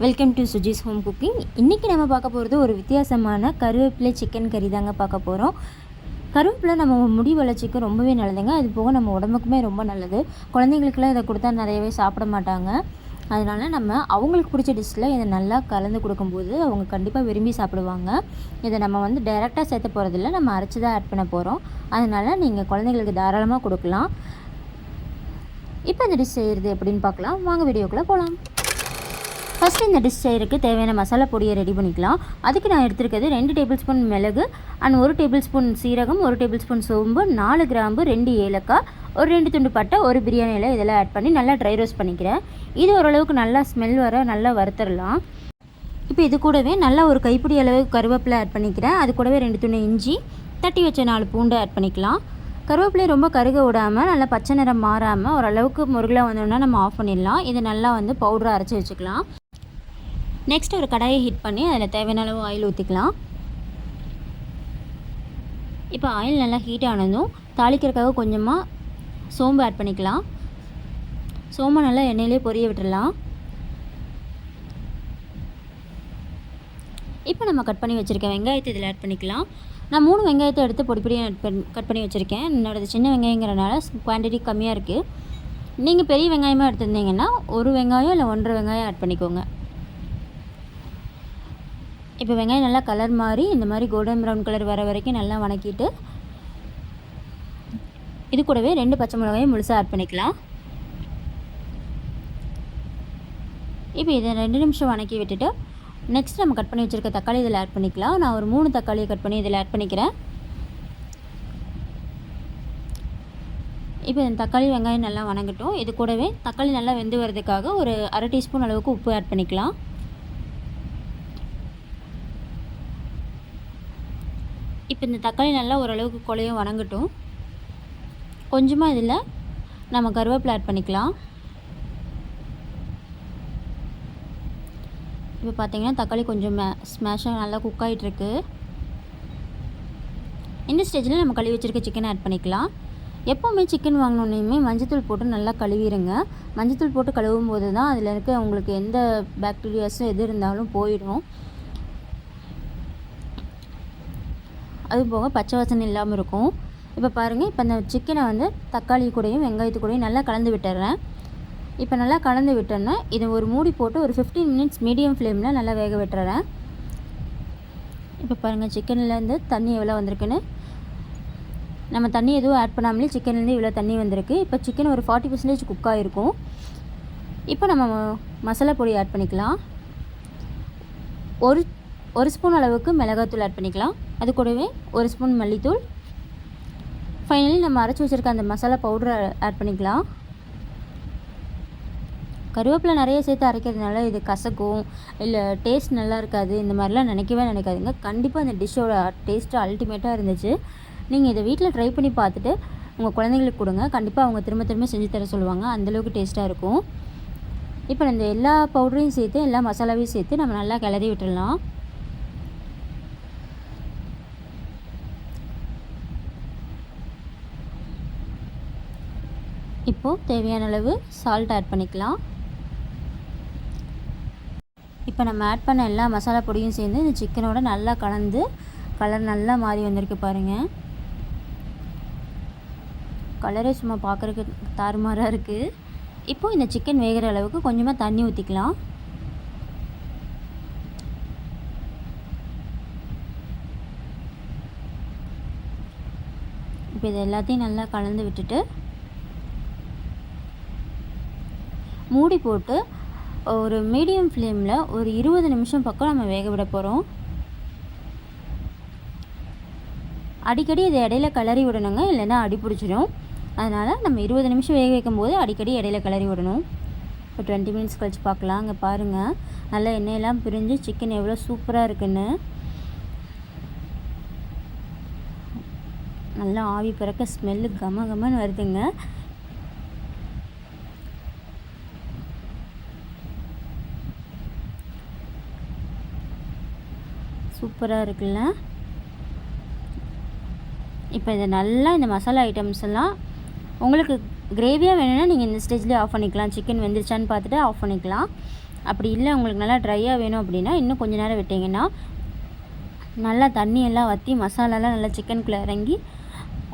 Welcome to Suji's home cooking. இன்றைக்கி நம்ம பார்க்க போகிறது ஒரு வித்தியாசமான கருவேப்பிலை சிக்கன் கறி தாங்க பார்க்க போகிறோம். கருவேப்பிலை நம்ம முடி வளர்ச்சிக்கு ரொம்பவே நல்லதுங்க. அது போக நம்ம உடம்புக்குமே ரொம்ப நல்லது. குழந்தைங்களுக்குலாம் இதை கொடுத்தா நிறையவே சாப்பிட மாட்டாங்க. அதனால் நம்ம அவங்களுக்கு பிடிச்ச டிஷ்ஷில் இதை நல்லா கலந்து கொடுக்கும்போது அவங்க கண்டிப்பாக விரும்பி சாப்பிடுவாங்க. இதை நம்ம டைரெக்டாக சேர்த்த போகிறதில்ல, நம்ம அரைச்சி தான் ஆட் பண்ண போகிறோம். அதனால் நீங்கள் குழந்தைங்களுக்கு தாராளமாக கொடுக்கலாம். இப்போ இந்த டிஷ் செய்கிறது எப்படின்னு பார்க்கலாம். வாங்க வீடியோக்குள்ளே போகலாம். ஃபஸ்ட்டு இந்த டிஷ் செய்கிறதுக்கு தேவையான மசாலா பொடியை ரெடி பண்ணிக்கலாம். அதுக்கு நான் எடுத்துருக்கிறது 2 டேபிள் ஸ்பூன் மிளகு அண்ட் 1 டேபிள் ஸ்பூன் சீரகம், 1 டேபிள் ஸ்பூன் சோம்பு, 4 கிராம்பு, 2 ஏலக்காய், ஒரு 2 துண்டு பட்டை, ஒரு பிரியாணி இலை இதெல்லாம் ஆட் பண்ணி நல்லா ட்ரை ரோஸ்ட் பண்ணிக்கிறேன். இது ஓரளவுக்கு நல்லா ஸ்மெல் வர நல்லா வறுத்துடலாம். இப்போ இது கூடவே நல்லா ஒரு கைப்பிடி அளவு கருவேப்பிலை ஆட் பண்ணிக்கிறேன். அது கூடவே 2 துண்டு இஞ்சி, தட்டி வச்ச 4 பூண்டு ஆட் பண்ணிக்கலாம். கருவேப்பிலை ரொம்ப கருக விடாமல் நல்லா பச்சை நிறம் மாறாமல் ஓரளவுக்கு முருகலாக வந்தோன்னா நம்ம ஆஃப் பண்ணிடலாம். இதை நல்லா பவுடராக அரைச்சி வச்சுக்கலாம். நெக்ஸ்ட் ஒரு கடாயை ஹீட் பண்ணி அதில் தேவையான அளவு ஆயில் ஊற்றிக்கலாம். இப்போ ஆயில் நல்லா ஹீட் ஆனதும் தாளிக்கிறதுக்காக கொஞ்சமாக சோம்பு ஆட் பண்ணிக்கலாம். சோம்பு நல்லா எண்ணெயிலே பொரிய விட்டுடலாம். இப்போ நம்ம கட் பண்ணி வச்சுருக்கேன் வெங்காயத்தை இதில் ஆட் பண்ணிக்கலாம். நான் 3 வெங்காயத்தை எடுத்து பொடியாக கட் பண்ணி வச்சுருக்கேன். என்னோடது சின்ன வெங்காயங்கிறனால குவான்டிட்டி கம்மியாக இருக்குது. நீங்கள் பெரிய வெங்காயமாக எடுத்துருந்தீங்கன்னா 1 வெங்காயம் இல்லை 1.5 வெங்காயம் ஆட் பண்ணிக்கோங்க. இப்போ வெங்காயம் நல்லா கலர் மாறி இந்த மாதிரி கோல்டன் ப்ரௌன் கலர் வர வரைக்கும் நல்லா வணக்கிட்டு இது கூடவே 2 பச்சை மிளகாயும் முழுசாக ஆட் பண்ணிக்கலாம். இப்போ இதை 2 நிமிஷம் வணக்கி விட்டுட்டு நெக்ஸ்ட் நம்ம கட் பண்ணி வச்சுருக்க தக்காளி இதில் ஆட் பண்ணிக்கலாம். நான் ஒரு 3 தக்காளியை கட் பண்ணி இதில் ஆட் பண்ணிக்கிறேன். இப்போ இந்த தக்காளி வெங்காயம் நல்லா வணங்கட்டும். இது கூடவே தக்காளி நல்லா வெந்து வரதுக்காக ஒரு 1/2 டீஸ்பூன் அளவுக்கு உப்பு ஆட் பண்ணிக்கலாம். இப்போ இந்த தக்காளி நல்லா ஓரளவுக்கு குழையும் வணங்கட்டும். கொஞ்சமாக இதில் நம்ம கருவேப்பிலை ஆட் பண்ணிக்கலாம். இப்போ பார்த்திங்கன்னா தக்காளி கொஞ்சம் ஸ்மேஷாக நல்லா குக் ஆகிட்டுருக்கு. இந்த ஸ்டேஜில் நம்ம கழுவி வச்சுருக்க சிக்கன் ஆட் பண்ணிக்கலாம். எப்போவுமே சிக்கன் வாங்கினோன்னையுமே மஞ்சத்தூள் போட்டு நல்லா கழுவிடுங்க. மஞ்சத்தூள் போட்டு கழுவும் போது தான் அதில் இருக்க உங்களுக்கு எந்த பாக்டீரியாஸும் எது இருந்தாலும் போயிடும். அது போக பச்சை வாசனை இல்லாமல் இருக்கும். இப்போ பாருங்கள், இப்போ அந்த சிக்கனை தக்காளி கூடயும் வெங்காயத்து கூடயும் நல்லா கலந்து விட்டுறேன். இப்போ நல்லா கலந்து விட்டோன்னா இதை ஒரு மூடி போட்டு ஒரு 15 மினிட்ஸ் மீடியம் ஃப்ளேமில் நல்லா வேக விட்டுறேன். இப்போ பாருங்கள் சிக்கன்லேருந்து தண்ணி எவ்வளோ வந்திருக்குன்னு. நம்ம தண்ணி எதுவும் ஆட் பண்ணாமலே சிக்கன்லேருந்து இவ்வளோ தண்ணி வந்திருக்கு. இப்போ சிக்கன் ஒரு 40% குக் ஆகிருக்கும். இப்போ நம்ம மசாலா பொடி ஆட் பண்ணிக்கலாம். ஒரு ஸ்பூன் அளவுக்கு மிளகாத்தூள் ஆட் பண்ணிக்கலாம். அது கூடவே 1 ஸ்பூன் மல்லித்தூள். ஃபைனலி நம்ம அரைச்சி வச்சுருக்க அந்த மசாலா பவுடரை ஆட் பண்ணிக்கலாம். கருவேப்பிலை நிறைய சேர்த்து அரைக்கிறதுனால இது கசக்கும், இல்லை டேஸ்ட் நல்லா இருக்காது, இந்த மாதிரிலாம் நினைக்காதீங்க. கண்டிப்பாக இந்த டிஷ்ஷோட டேஸ்ட்டு அல்டிமேட்டாக இருந்துச்சு. நீங்கள் இதை வீட்டில் ட்ரை பண்ணி பார்த்துட்டு உங்கள் குழந்தைங்களுக்கு கொடுங்க. கண்டிப்பாக அவங்க திரும்ப திரும்ப செஞ்சு தர சொல்லுவாங்க. அந்தளவுக்கு டேஸ்ட்டாக இருக்கும். இப்போ இந்த எல்லா பவுடரையும் சேர்த்து எல்லா மசாலாவையும் சேர்த்து நம்ம நல்லா கிளறி விட்டுடலாம். இப்போது தேவையான அளவு சால்ட் ஆட் பண்ணிக்கலாம். இப்போ நம்ம ஆட் பண்ண எல்லா மசாலா பொடியும் சேர்ந்து இந்த சிக்கனோட நல்லா கலந்து கலர் நல்லா மாறி வந்திருக்கு பாருங்கள். கலரே சும்மா பார்க்குறதுக்கு தாறுமாறாக இருக்குது. இப்போது இந்த சிக்கன் வேகிற அளவுக்கு கொஞ்சமாக தண்ணி ஊற்றிக்கலாம். இப்போ இது எல்லாத்தையும் நல்லா கலந்து விட்டுட்டு மூடி போட்டு ஒரு மீடியம் ஃப்ளேமில் ஒரு 20 நிமிஷம் பக்கம் நம்ம வேக விட போகிறோம். அடிக்கடி இதை இடையில கிளறி விடணுங்க, இல்லைன்னா அடி பிடிச்சிடும். அதனால் நம்ம 20 நிமிஷம் வேக வைக்கும்போது அடிக்கடி இடையில கிளறி விடணும். இப்போ 20 மினிட்ஸ் கழிச்சு பார்க்கலாம். அங்கே பாருங்கள் நல்லா எண்ணெயெல்லாம் பிரிஞ்சு சிக்கன் எவ்வளோ சூப்பராக இருக்குன்னு. நல்லா ஆவி பறக்க ஸ்மெல்லு கமன்னு வருதுங்க. சூப்பராக இருக்குல்ல. இப்போ இதை நல்லா இந்த மசாலா ஐட்டம்ஸ் எல்லாம் உங்களுக்கு கிரேவியாக வேணும்னா நீங்கள் இந்த ஸ்டேஜ்லேயே ஆஃப் பண்ணிக்கலாம். சிக்கன் வெந்துருச்சான்னு பார்த்துட்டு ஆஃப் பண்ணிக்கலாம். அப்படி இல்லை உங்களுக்கு நல்லா ட்ரையாக வேணும் அப்படின்னா இன்னும் கொஞ்சம் நேரம் விட்டிங்கன்னா நல்லா தண்ணியெல்லாம் வற்றி மசாலாலாம் நல்லா சிக்கனுக்குள்ளே இறங்கி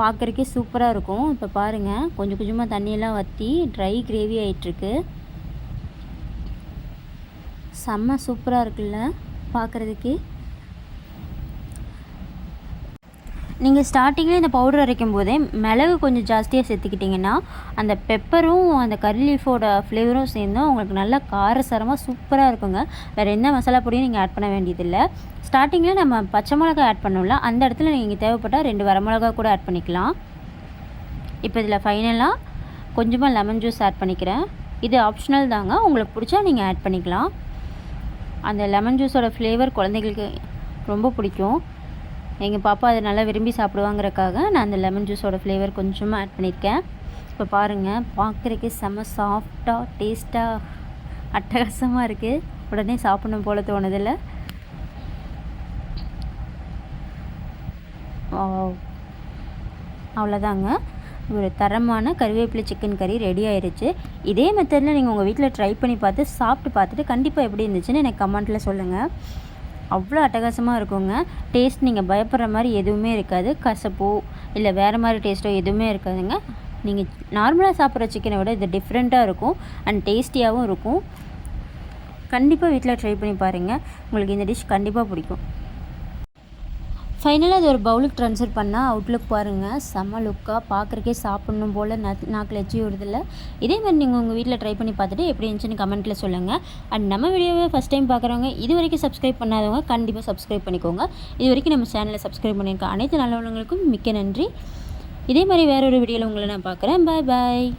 பார்க்குறக்கே சூப்பராக இருக்கும். இப்போ பாருங்கள், கொஞ்சம் கொஞ்சமாக தண்ணியெல்லாம் வற்றி ட்ரை கிரேவி ஆகிட்டுருக்கு. செம்ம சூப்பராக இருக்குல்ல பார்க்குறதுக்கே. நீங்கள் ஸ்டார்டிங்கில் இந்த பவுடர் அரைக்கும் போதே மிளகு கொஞ்சம் ஜாஸ்தியாக சேர்த்துக்கிட்டிங்கன்னா அந்த பெப்பரும் அந்த கறி லீஃபோட ஃப்ளேவரும் சேர்ந்து உங்களுக்கு நல்லா காரசாரமாக சூப்பராக இருக்குங்க. வேறு எந்த மசாலா பொடியும் நீங்கள் ஆட் பண்ண வேண்டியதில்லை. ஸ்டார்டிங்கில் நம்ம பச்சை மிளகா ஆட் பண்ணோம்ல, அந்த இடத்துல நீங்கள் தேவைப்பட்டால் 2 வரமிளகா கூட ஆட் பண்ணிக்கலாம். இப்போ இதில் ஃபைனலாக கொஞ்சமாக லெமன் ஜூஸ் ஆட் பண்ணிக்கிறேன். இது ஆப்ஷனல் தாங்க, உங்களுக்கு பிடிச்சா நீங்கள் ஆட் பண்ணிக்கலாம். அந்த லெமன் ஜூஸோட ஃப்ளேவர் குழந்தைங்களுக்கு ரொம்ப பிடிக்கும். எங்கள் பாப்பா அதை நல்லா விரும்பி சாப்பிடுவாங்கிறக்காக நான் அந்த லெமன் ஜூஸோட ஃப்ளேவர் கொஞ்சமாக ஆட் பண்ணியிருக்கேன். இப்போ பாருங்கள், பார்க்குறதுக்கு செம்ம சாஃப்டாக டேஸ்ட்டாக அட்டகாசமாக இருக்குது. உடனே சாப்பிடணும் போல் தோணுதில்ல. அவ்வளோதாங்க, ஒரு தரமான கருவேப்பிலை சிக்கன் கறி ரெடி ஆயிடுச்சு. இதே மெத்தடில் நீங்கள் உங்கள் வீட்டில் ட்ரை பண்ணி பார்த்து சாப்பிட்டு பார்த்துட்டு கண்டிப்பாக எப்படி இருந்துச்சுன்னு எனக்கு கமெண்ட்டில் சொல்லுங்கள். அவ்வளோ அட்டகாசமாக இருக்குங்க. டேஸ்ட் நீங்கள் பயப்படுற மாதிரி எதுவுமே இருக்காது. கசப்போ இல்லை வேறு மாதிரி டேஸ்ட்டோ எதுவுமே இருக்காதுங்க. நீங்கள் நார்மலாக சாப்பிட்ற சிக்கனை விட இது டிஃப்ரெண்ட்டாக இருக்கும் அண்ட் டேஸ்டியாகவும் இருக்கும். கண்டிப்பாக வீட்டில் ட்ரை பண்ணி பாருங்கள், உங்களுக்கு இந்த டிஷ் கண்டிப்பாக பிடிக்கும். ஃபைனலாக அது ஒரு பவுலுக்கு ட்ரான்ஸ்ஃபர் பண்ணால் அவுட்லுக் பாருங்கள், செம்ம லுக்காக பார்க்குறக்கே சாப்பிட்ணும் போல் நாக்கில் எச்சி வருதில்ல. இதே மாதிரி நீங்கள் உங்கள் வீட்டில் ட்ரை பண்ணி பார்த்துட்டு எப்படி இருந்துச்சுன்னு கமெண்ட்டில் சொல்லுங்கள். அண்ட் நம்ம வீடியோவை ஃபஸ்ட் டைம் பார்க்குறவங்க, இது வரைக்கும் சப்ஸ்கிரைப் பண்ணாதவங்க கண்டிப்பாக சப்ஸ்கிரைப் பண்ணிக்கோங்க. இது வரைக்கும் நம்ம சேனலை சப்ஸ்கிரைப் பண்ணியிருக்க அனைத்து நல்லவங்களுக்கும் மிக்க நன்றி. இதே மாதிரி வேறொரு வீடியோவில் உங்களை நான் பார்க்குறேன். பாய் பாய்.